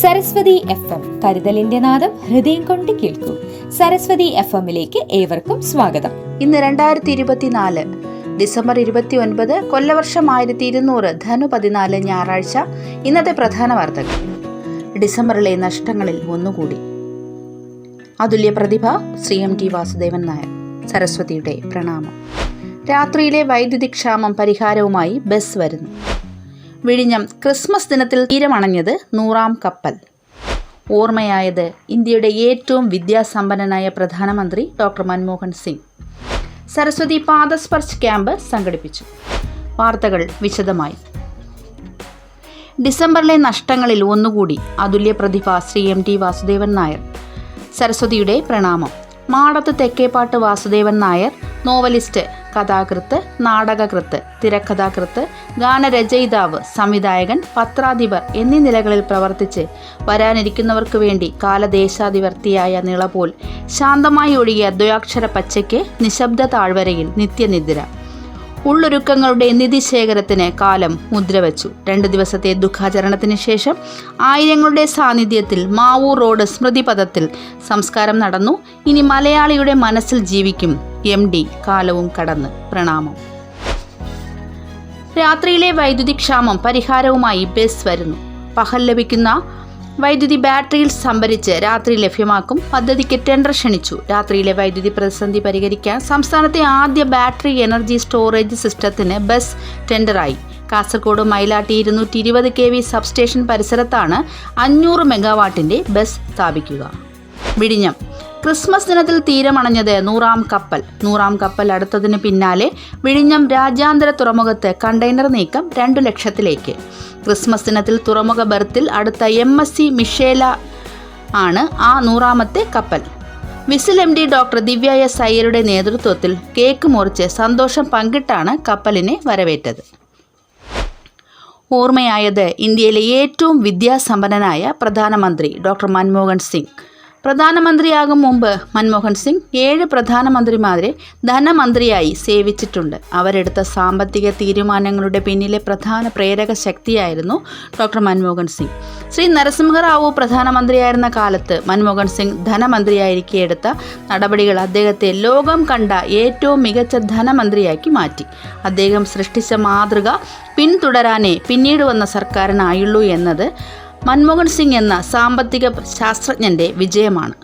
Saraswati FM കരുതലിന്റെ നാദം ഹൃദയം കൊണ്ട് കേൾക്കൂ. സരസ്വതി FM-ലേക്ക് ഏവർക്കും സ്വാഗതം. ഇന്ന് 2024 ഡിസംബർ 29 കൊല്ലവർഷം 1200 ധനു 14 ഞായറാഴ്ച. ഇന്നത്തെ പ്രധാന വാർത്തകൾ. ഡിസംബറിലെ നഷ്ടങ്ങളിൽ ഒന്നുകൂടി. അതുല്യ പ്രതിഭ ശ്രീ MT വാസുദേവൻ നായർ. സരസ്വതിയുടെ പ്രണാമം. രാത്രിയിലെ വൈദ്യുതി ക്ഷാമം പരിഹാരവുമായി ബസ് വരുന്നു. വിഴിഞ്ഞം ക്രിസ്മസ് ദിനത്തിൽ തീരമണഞ്ഞത് 100ാം കപ്പൽ. ഓർമ്മയായത് ഇന്ത്യയുടെ ഏറ്റവും വിദ്യാസമ്പന്നനായ പ്രധാനമന്ത്രി ഡോക്ടർ മൻമോഹൻ സിംഗ്. സരസ്വതി പാദസ്പർശ് ക്യാമ്പ് സംഘടിപ്പിച്ചു. വാർത്തകൾ വിശദമായി. ഡിസംബറിലെ നഷ്ടങ്ങളിൽ ഒന്നുകൂടി. അതുല്യ പ്രതിഭ ശ്രീ MT വാസുദേവൻ നായർ. സരസ്വതിയുടെ പ്രണാമം. മാടത്ത് തെക്കേപ്പാട്ട് വാസുദേവൻ നായർ നോവലിസ്റ്റ്, കഥാകൃത്ത്, നാടകകൃത്ത്, തിരക്കഥാകൃത്ത്, ഗാനരചയിതാവ്, സംവിധായകൻ, പത്രാധിപർ എന്നീ നിലകളിൽ പ്രവർത്തിച്ച് വരാനിരിക്കുന്നവർക്കു വേണ്ടി കാലദേശാധിവർത്തിയായ നിളപോൽ ശാന്തമായി ഒഴുകിയ ദ്വയാക്ഷര പച്ചയ്ക്ക് നിശബ്ദ താഴ്വരയിൽ നിത്യനിദ്ര. ഉള്ളൊരുക്കങ്ങളുടെ നിധിശേഖരത്തിന് കാലം മുദ്രവച്ചു. 2 ദിവസത്തെ ദുഃഖാചരണത്തിന് ശേഷം ആയിരങ്ങളുടെ സാന്നിധ്യത്തിൽ മാവൂർ റോഡ് സ്മൃതിപഥത്തിൽ സംസ്കാരം നടന്നു. ഇനി മലയാളിയുടെ മനസ്സിൽ ജീവിക്കും MD കാലവും കടന്ന്. പ്രണാമം. രാത്രിയിലെ വൈദ്യുതി ക്ഷാമം പരിഹാരവുമായി ബസ് വരുന്നു. പകൽ ലഭിക്കുന്ന വൈദ്യുതി ബാറ്ററിയിൽ സംഭരിച്ച് രാത്രി ലഭ്യമാക്കും. പദ്ധതിക്ക് ടെൻഡർ ക്ഷണിച്ചു. രാത്രിയിലെ വൈദ്യുതി പ്രതിസന്ധി പരിഹരിക്കാൻ സംസ്ഥാനത്തെ ആദ്യ ബാറ്ററി എനർജി സ്റ്റോറേജ് സിസ്റ്റത്തിന് ബസ് ടെൻഡറായി. കാസർഗോഡ് മൈലാട്ടി 220 kV സബ്സ്റ്റേഷൻ പരിസരത്താണ് 500 മെഗാവാട്ടിന്റെ ബസ് സ്ഥാപിക്കുക. വിഴിഞ്ഞം ക്രിസ്മസ് ദിനത്തിൽ തീരമണഞ്ഞത് 100ാം കപ്പൽ. 100ാം കപ്പൽ അടുത്തതിന് പിന്നാലെ വിഴിഞ്ഞം രാജ്യാന്തര തുറമുഖത്ത് കണ്ടെയ്നർ നീക്കം 2 ലക്ഷത്തിലേക്ക്. ക്രിസ്മസ് ദിനത്തിൽ തുറമുഖ ബർത്തിൽ അടുത്ത MSC മിഷേല ആണ് ആ 100ാമത്തെ കപ്പൽ. വിസിൽ MD ഡോക്ടർ ദിവ്യ S അയ്യരുടെ നേതൃത്വത്തിൽ കേക്ക് മുറിച്ച് സന്തോഷം പങ്കിട്ടാണ് കപ്പലിനെ വരവേറ്റത്. ഓർമ്മയായത് ഇന്ത്യയിലെ ഏറ്റവും വിദ്യാസമ്പന്നനായ പ്രധാനമന്ത്രി ഡോക്ടർ മൻമോഹൻ സിംഗ്. പ്രധാനമന്ത്രിയാകും മുമ്പ് മൻമോഹൻ സിംഗ് 7 പ്രധാനമന്ത്രിമാരെ ധനമന്ത്രിയായി സേവിച്ചിട്ടുണ്ട്. അവരെടുത്ത സാമ്പത്തിക തീരുമാനങ്ങളുടെ പിന്നിലെ പ്രധാന പ്രേരക ശക്തിയായിരുന്നു ഡോക്ടർ മൻമോഹൻ സിംഗ്. ശ്രീ നരസിംഹറാവു പ്രധാനമന്ത്രിയായിരുന്ന കാലത്ത് മൻമോഹൻ സിംഗ് ധനമന്ത്രിയായിരിക്കെ എടുത്ത നടപടികൾ അദ്ദേഹത്തെ ലോകം കണ്ട ഏറ്റവും മികച്ച ധനമന്ത്രിയാക്കി മാറ്റി. അദ്ദേഹം സൃഷ്ടിച്ച മാതൃക പിന്തുടരാനേ പിന്നീട് വന്ന സർക്കാരിനായുള്ളൂ എന്നത് മൻമോഹൻ സിംഗ് എന്ന സാമ്പത്തിക ശാസ്ത്രജ്ഞന്റെ വിജയമാണ്.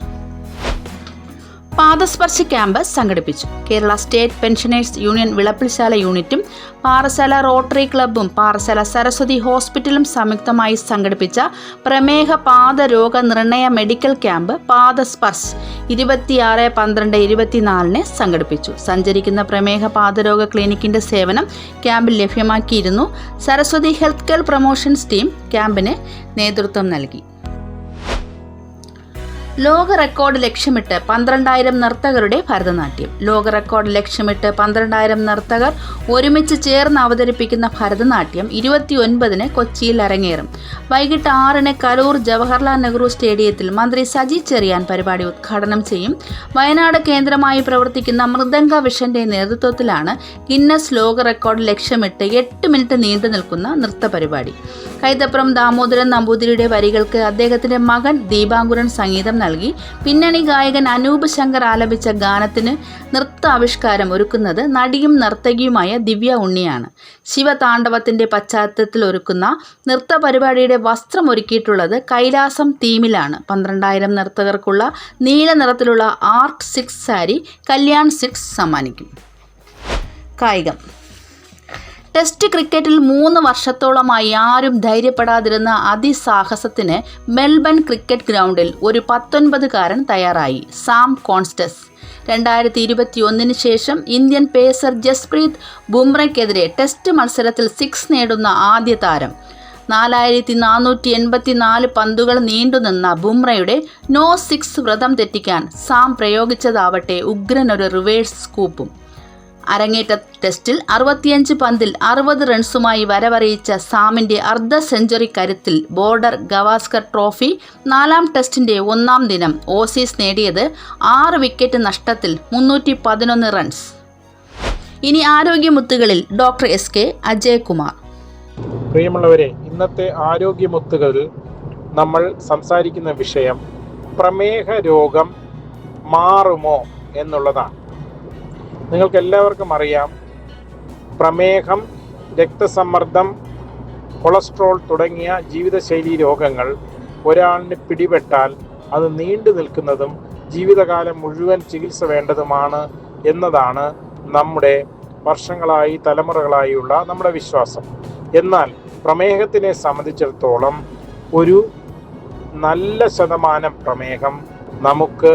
പാദസ്പർശ ക്യാമ്പ് സംഘടിപ്പിച്ചു. Kerala state pensioners union Vilappilsala യൂണിറ്റും പാറശാല റോട്ടറി ക്ലബ്ബും പാറശാല സരസ്വതി ഹോസ്പിറ്റലും സംയുക്തമായി സംഘടിപ്പിച്ച പ്രമേഹ പാദരോഗ നിർണയ മെഡിക്കൽ ക്യാമ്പ് പാദസ്പർശ് 26/12/24 സംഘടിപ്പിച്ചു. സഞ്ചരിക്കുന്ന പ്രമേഹ പാദരോഗ ക്ലിനിക്കിന്റെ സേവനം ക്യാമ്പിൽ ലഭ്യമാക്കിയിരുന്നു. Saraswathi health care promotions team ക്യാമ്പിന് നേതൃത്വം നൽകി. ലോക റെക്കോർഡ് ലക്ഷ്യമിട്ട് 12,000 നർത്തകരുടെ ഭരതനാട്യം. ലോക റെക്കോർഡ് ലക്ഷ്യമിട്ട് 12,000 നർത്തകർ ഒരുമിച്ച് ചേർന്ന് അവതരിപ്പിക്കുന്ന ഭരതനാട്യം 29-ന് കൊച്ചിയിൽ അരങ്ങേറും. വൈകിട്ട് 6-ന് കലൂർ ജവഹർലാൽ നെഹ്റു സ്റ്റേഡിയത്തിൽ മന്ത്രി സജി ചെറിയാൻ പരിപാടി ഉദ്ഘാടനം ചെയ്യും. വയനാട് കേന്ദ്രമായി പ്രവർത്തിക്കുന്ന മൃദംഗ വിഷന്റെ നേതൃത്വത്തിലാണ് ഗിന്നസ് ലോക റെക്കോർഡ് ലക്ഷ്യമിട്ട് 8 മിനിറ്റ് നീണ്ടു നിൽക്കുന്ന നൃത്ത പരിപാടി. കൈതപ്രം ദാമോദരൻ നമ്പൂതിരിയുടെ വരികൾക്ക് അദ്ദേഹത്തിന്റെ മകൻ ദീപാങ്കുരൻ സംഗീതം നൽകി. പിന്നണി ഗായകൻ അനൂപ് ശങ്കർ ആലപിച്ച ഗാനത്തിന് നൃത്താവിഷ്കാരം ഒരുക്കുന്നത് നടിയും നർത്തകിയുമായ ദിവ്യ ഉണ്ണിയാണ്. ശിവതാണ്ഡവത്തിന്റെ പശ്ചാത്തലത്തിൽ ഒരുക്കുന്ന നൃത്ത പരിപാടിയുടെ വസ്ത്രം ഒരുക്കിയിട്ടുള്ളത് കൈലാസം തീമിലാണ്. 12,000 നർത്തകർക്കുള്ള നീല നിറത്തിലുള്ള ആർട്ട് 6 സാരി കല്യാൺ 6 സമ്മാനിക്കും. കായികം. ടെസ്റ്റ് ക്രിക്കറ്റിൽ 3 വർഷത്തോളമായി ആരും ധൈര്യപ്പെടാതിരുന്ന അതിസാഹസത്തിന് മെൽബൺ ക്രിക്കറ്റ് ഗ്രൗണ്ടിൽ ഒരു 19-കാരൻ തയ്യാറായി. Sam Konstas. 2021 ശേഷം ഇന്ത്യൻ പേസർ ജസ്പ്രീത് ബുംറയ്ക്കെതിരെ ടെസ്റ്റ് മത്സരത്തിൽ 6 നേടുന്ന ആദ്യ താരം. 4484 പന്തുകൾ നീണ്ടുനിന്ന ബുംറയുടെ നോ 6 വ്രതം തെറ്റിക്കാൻ സാം പ്രയോഗിച്ചതാവട്ടെ ഉഗ്രനൊരു റിവേഴ്സ് സ്കൂപ്പും. അരങ്ങേറ്റ ടെസ്റ്റിൽ 65 പന്തിൽ 60 റൺസുമായി വരവറിയിച്ച സാമിന്റെ അർദ്ധ സെഞ്ചുറി കരുത്തിൽ ബോർഡർ ഗവാസ്കർ ട്രോഫി 4ാം ടെസ്റ്റിന്റെ 1ാം ദിനം ഓസീസ് നേടിയത് 6 വിക്കറ്റ് നഷ്ടത്തിൽ 311 റൺസ്. ഇനി ആരോഗ്യമുത്തുകളിൽ ഡോക്ടർ SK അജയകുമാർ. പ്രിയമുള്ളവരെ, ഇന്നത്തെ ആരോഗ്യമുത്തുകളിൽ നമ്മൾ സംസാരിക്കുന്ന വിഷയം പ്രമേഹ രോഗം മാറുമോ എന്നുള്ളതാണ്. നിങ്ങൾക്ക് എല്ലാവർക്കും അറിയാം, പ്രമേഹം, രക്തസമ്മർദ്ദം, കൊളസ്ട്രോൾ തുടങ്ങിയ ജീവിതശൈലി രോഗങ്ങൾ ഒരാളിന് പിടിപെട്ടാൽ അത് നീണ്ടു നിൽക്കുന്നതും ജീവിതകാലം മുഴുവൻ ചികിത്സ വേണ്ടതുമാണ് എന്നതാണ് നമ്മുടെ വർഷങ്ങളായി തലമുറകളായുള്ള നമ്മുടെ വിശ്വാസം. എന്നാൽ പ്രമേഹത്തിനെ സംബന്ധിച്ചിടത്തോളം ഒരു നല്ല ശതമാനം പ്രമേഹം നമുക്ക്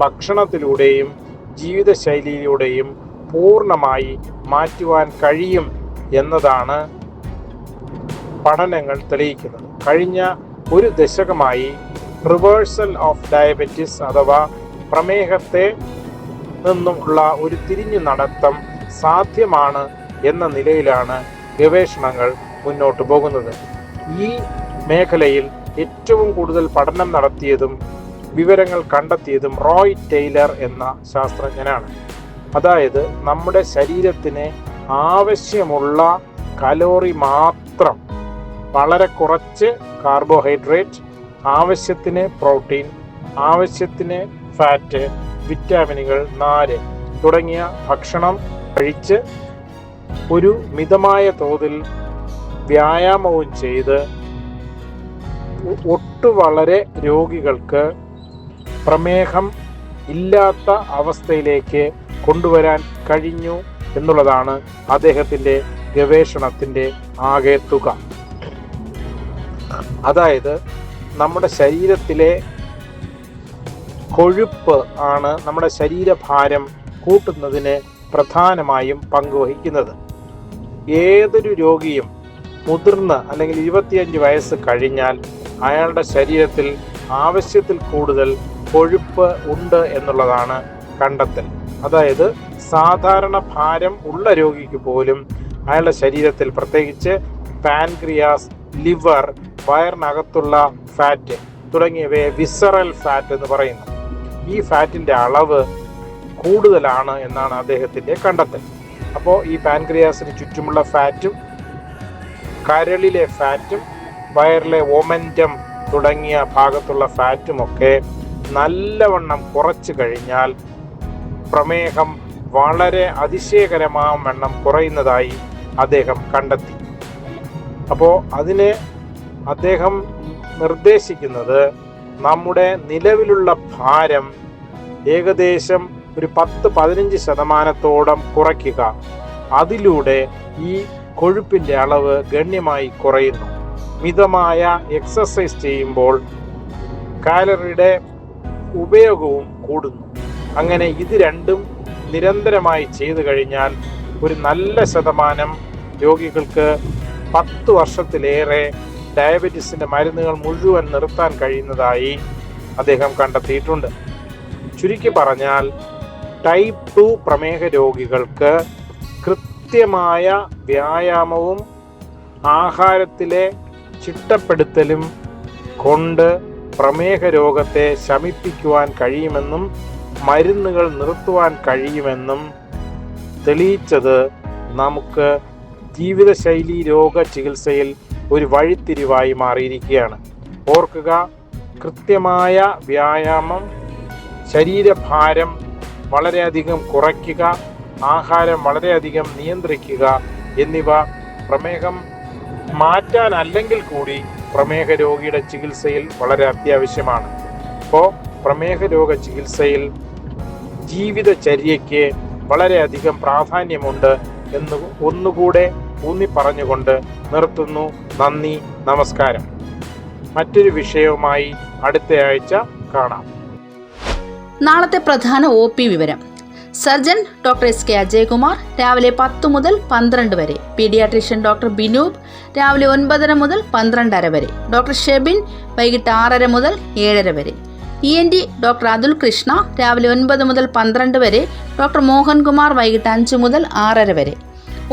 ഭക്ഷണത്തിലൂടെയും ജീവിതശൈലിയിലൂടെയും പൂർണ്ണമായി മാറ്റുവാൻ കഴിയും എന്നതാണ് പഠനങ്ങൾ തെളിയിക്കുന്നത്. കഴിഞ്ഞ ഒരു ദശകമായി റിവേഴ്സൽ ഓഫ് ഡയബറ്റിസ് അഥവാ പ്രമേഹത്തെ നിന്നുമുള്ള ഒരു തിരിഞ്ഞു നടത്തം സാധ്യമാണ് എന്ന നിലയിലാണ് ഗവേഷണങ്ങൾ മുന്നോട്ട് പോകുന്നത്. ഈ മേഖലയിൽ ഏറ്റവും കൂടുതൽ പഠനം നടത്തിയതും വിവരങ്ങൾ കണ്ടെത്തിയതും റോയ് ടെയ്ലർ എന്ന ശാസ്ത്രജ്ഞനാണ്. അതായത് നമ്മുടെ ശരീരത്തിന് ആവശ്യമുള്ള കലോറി മാത്രം, വളരെ കുറച്ച് കാർബോഹൈഡ്രേറ്റ്, ആവശ്യത്തിന് പ്രോട്ടീൻ, ആവശ്യത്തിന് ഫാറ്റ്, വിറ്റാമിനുകൾ, നാര് തുടങ്ങിയ ഭക്ഷണം കഴിച്ച് ഒരു മിതമായ തോതിൽ വ്യായാമവും ചെയ്ത് വളരെ രോഗികൾക്ക് പ്രമേഹം ഇല്ലാത്ത അവസ്ഥയിലേക്ക് കൊണ്ടുവരാൻ കഴിഞ്ഞു എന്നുള്ളതാണ് അദ്ദേഹത്തിൻ്റെ ഗവേഷണത്തിൻ്റെ ആകെ തുക. അതായത് നമ്മുടെ ശരീരത്തിലെ കൊഴുപ്പ് ആണ് നമ്മുടെ ശരീരഭാരം കൂട്ടുന്നതിന് പ്രധാനമായും പങ്കുവഹിക്കുന്നത്. ഏതൊരു രോഗിയും മുതിർന്ന് അല്ലെങ്കിൽ 25 വയസ്സ് കഴിഞ്ഞാൽ അയാളുടെ ശരീരത്തിൽ ആവശ്യത്തിൽ കൂടുതൽ കൊഴുപ്പ് ഉണ്ട് എന്നുള്ളതാണ് കണ്ടെത്തൽ. അതായത് സാധാരണ ഭാരം ഉള്ള രോഗിക്ക് പോലും അയാളുടെ ശരീരത്തിൽ പ്രത്യേകിച്ച് പാൻക്രിയാസ്, ലിവർ, വയറിനകത്തുള്ള ഫാറ്റ് തുടങ്ങിയവയെ വിസറൽ ഫാറ്റ് എന്ന് പറയുന്നു. ഈ ഫാറ്റിൻ്റെ അളവ് കൂടുതലാണ് എന്നാണ് അദ്ദേഹത്തിൻ്റെ കണ്ടെത്തൽ. അപ്പോൾ ഈ പാൻക്രിയാസിന് ചുറ്റുമുള്ള ഫാറ്റും കരളിലെ ഫാറ്റും വയറിലെ ഒമൻറ്റം തുടങ്ങിയ ഭാഗത്തുള്ള ഫാറ്റുമൊക്കെ നല്ലവണ്ണം കുറച്ച് കഴിഞ്ഞാൽ പ്രമേഹം വളരെ അതിശയകരമാവണ്ണം കുറയുന്നതായി അദ്ദേഹം കണ്ടെത്തി. അപ്പോൾ അതിന് അദ്ദേഹം നിർദ്ദേശിക്കുന്നത് നമ്മുടെ നിലവിലുള്ള ഭാരം ഏകദേശം ഒരു 10-15% കുറയ്ക്കുക. അതിലൂടെ ഈ കൊഴുപ്പിൻ്റെ അളവ് ഗണ്യമായി കുറയുന്നു. മിതമായ എക്സസൈസ് ചെയ്യുമ്പോൾ കാലറിയുടെ ഉപയോഗവും കൂടുന്നു. അങ്ങനെ ഇത് രണ്ടും നിരന്തരമായി ചെയ്തു കഴിഞ്ഞാൽ ഒരു നല്ല ശതമാനം രോഗികൾക്ക് 10 വർഷത്തിലേറെ ഡയബറ്റീസിൻ്റെ മരുന്നുകൾ മുഴുവൻ നിർത്താൻ കഴിയുന്നതായി അദ്ദേഹം കണ്ടെത്തിയിട്ടുണ്ട്. ചുരുക്കി പറഞ്ഞാൽ ടൈപ്പ് 2 പ്രമേഹ രോഗികൾക്ക് കൃത്യമായ വ്യായാമവും ആഹാരത്തിലെ ചിട്ടപ്പെടുത്തലും കൊണ്ട് പ്രമേഹ രോഗത്തെ ശമിപ്പിക്കുവാൻ കഴിയുമെന്നും മരുന്നുകൾ നിർത്തുവാൻ കഴിയുമെന്നും തെളിയിച്ചത് നമുക്ക് ജീവിതശൈലി രോഗ ചികിത്സയിൽ ഒരു വഴിത്തിരിവായി മാറിയിരിക്കുകയാണ്. ഓർക്കുക, കൃത്യമായ വ്യായാമം, ശരീരഭാരം വളരെയധികം കുറയ്ക്കുക, ആഹാരം വളരെയധികം നിയന്ത്രിക്കുക എന്നിവ പ്രമേഹം മാറ്റാനല്ലെങ്കിൽ കൂടി പ്രമേഹ രോഗിയുടെ ചികിത്സയിൽ വളരെ അത്യാവശ്യമാണ്. അപ്പോൾ പ്രമേഹ രോഗ ചികിത്സയിൽ ജീവിതചര്യയ്ക്ക് വളരെയധികം പ്രാധാന്യമുണ്ട് എന്ന് ഒന്നുകൂടെ ഊന്നി പറഞ്ഞുകൊണ്ട് നിർത്തുന്നു. നന്ദി, നമസ്കാരം. മറ്റൊരു വിഷയവുമായി അടുത്ത ആഴ്ച കാണാം. നാളത്തെ പ്രധാന OP വിവരം: സർജൻ ഡോക്ടർ SK അജയ്കുമാർ രാവിലെ 10 മുതൽ 12 വരെ, പീഡിയാട്രീഷ്യൻ ഡോക്ടർ ബിനൂപ് രാവിലെ 9:30 മുതൽ 12:30 വരെ, ഡോക്ടർ ഷെബിൻ വൈകിട്ട് 6:30 മുതൽ 7:30 വരെ, ENT ഡോക്ടർ അതുൽ കൃഷ്ണ രാവിലെ 9 മുതൽ 12 വരെ, ഡോക്ടർ മോഹൻകുമാർ വൈകിട്ട് 5 മുതൽ 6:30 വരെ,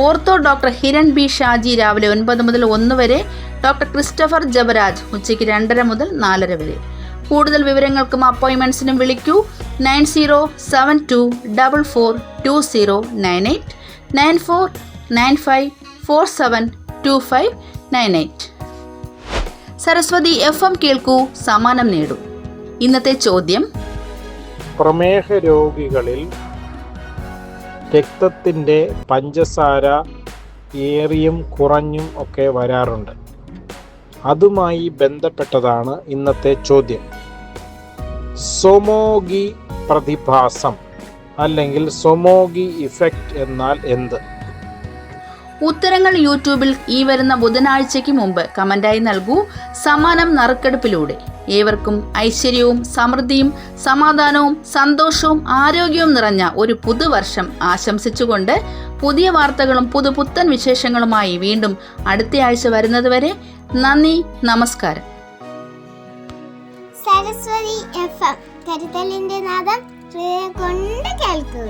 ortho doctor Hiran B Shaji രാവിലെ 9 മുതൽ 1 വരെ, ഡോക്ടർ ക്രിസ്റ്റഫർ ജബരാജ് ഉച്ചയ്ക്ക് 2:30 മുതൽ 4:30 വരെ. കൂടുതൽ വിവരങ്ങൾക്കും അപ്പോയിൻമെൻറ്റ്സിനും വിളിക്കൂ 9072442098 9495472598. സരസ്വതി FM കേൾക്കൂ, സമ്മാനം നേടൂ. ഇന്നത്തെ ചോദ്യം: പ്രമേഹ രോഗികളിൽ രക്തത്തിൻ്റെ പഞ്ചസാര ഏറിയും കുറഞ്ഞും ഒക്കെ വരാറുണ്ട്. അതുമായി ബന്ധപ്പെട്ടതാണ് ഇന്നത്തെ ചോദ്യം. സൊമോഗി പ്രതിഭാസം അല്ലെങ്കിൽ സൊമോഗി ഇഫക്റ്റ് എന്നാൽ എന്ത്? ഉത്തരങ്ങൾ യൂട്യൂബിൽ ഈ വരുന്ന ബുധനാഴ്ചയ്ക്ക് മുമ്പ് കമന്റായി നൽകൂ. സമ്മാനം നറുക്കെടുപ്പിലൂടെ. ഏവർക്കും ഐശ്വര്യവും സമൃദ്ധിയും സമാധാനവും സന്തോഷവും ആരോഗ്യവും നിറഞ്ഞ ഒരു പുതുവർഷം ആശംസിച്ചുകൊണ്ട് പുതിയ വാർത്തകളും പുതുപുത്തൻ വിശേഷങ്ങളുമായി വീണ്ടും അടുത്തയാഴ്ച വരുന്നതുവരെ നന്ദി, നമസ്കാരം. സരസ്വതി FM കരുതലിന്റെ നാദം കൊണ്ട് കേൾക്കൂ.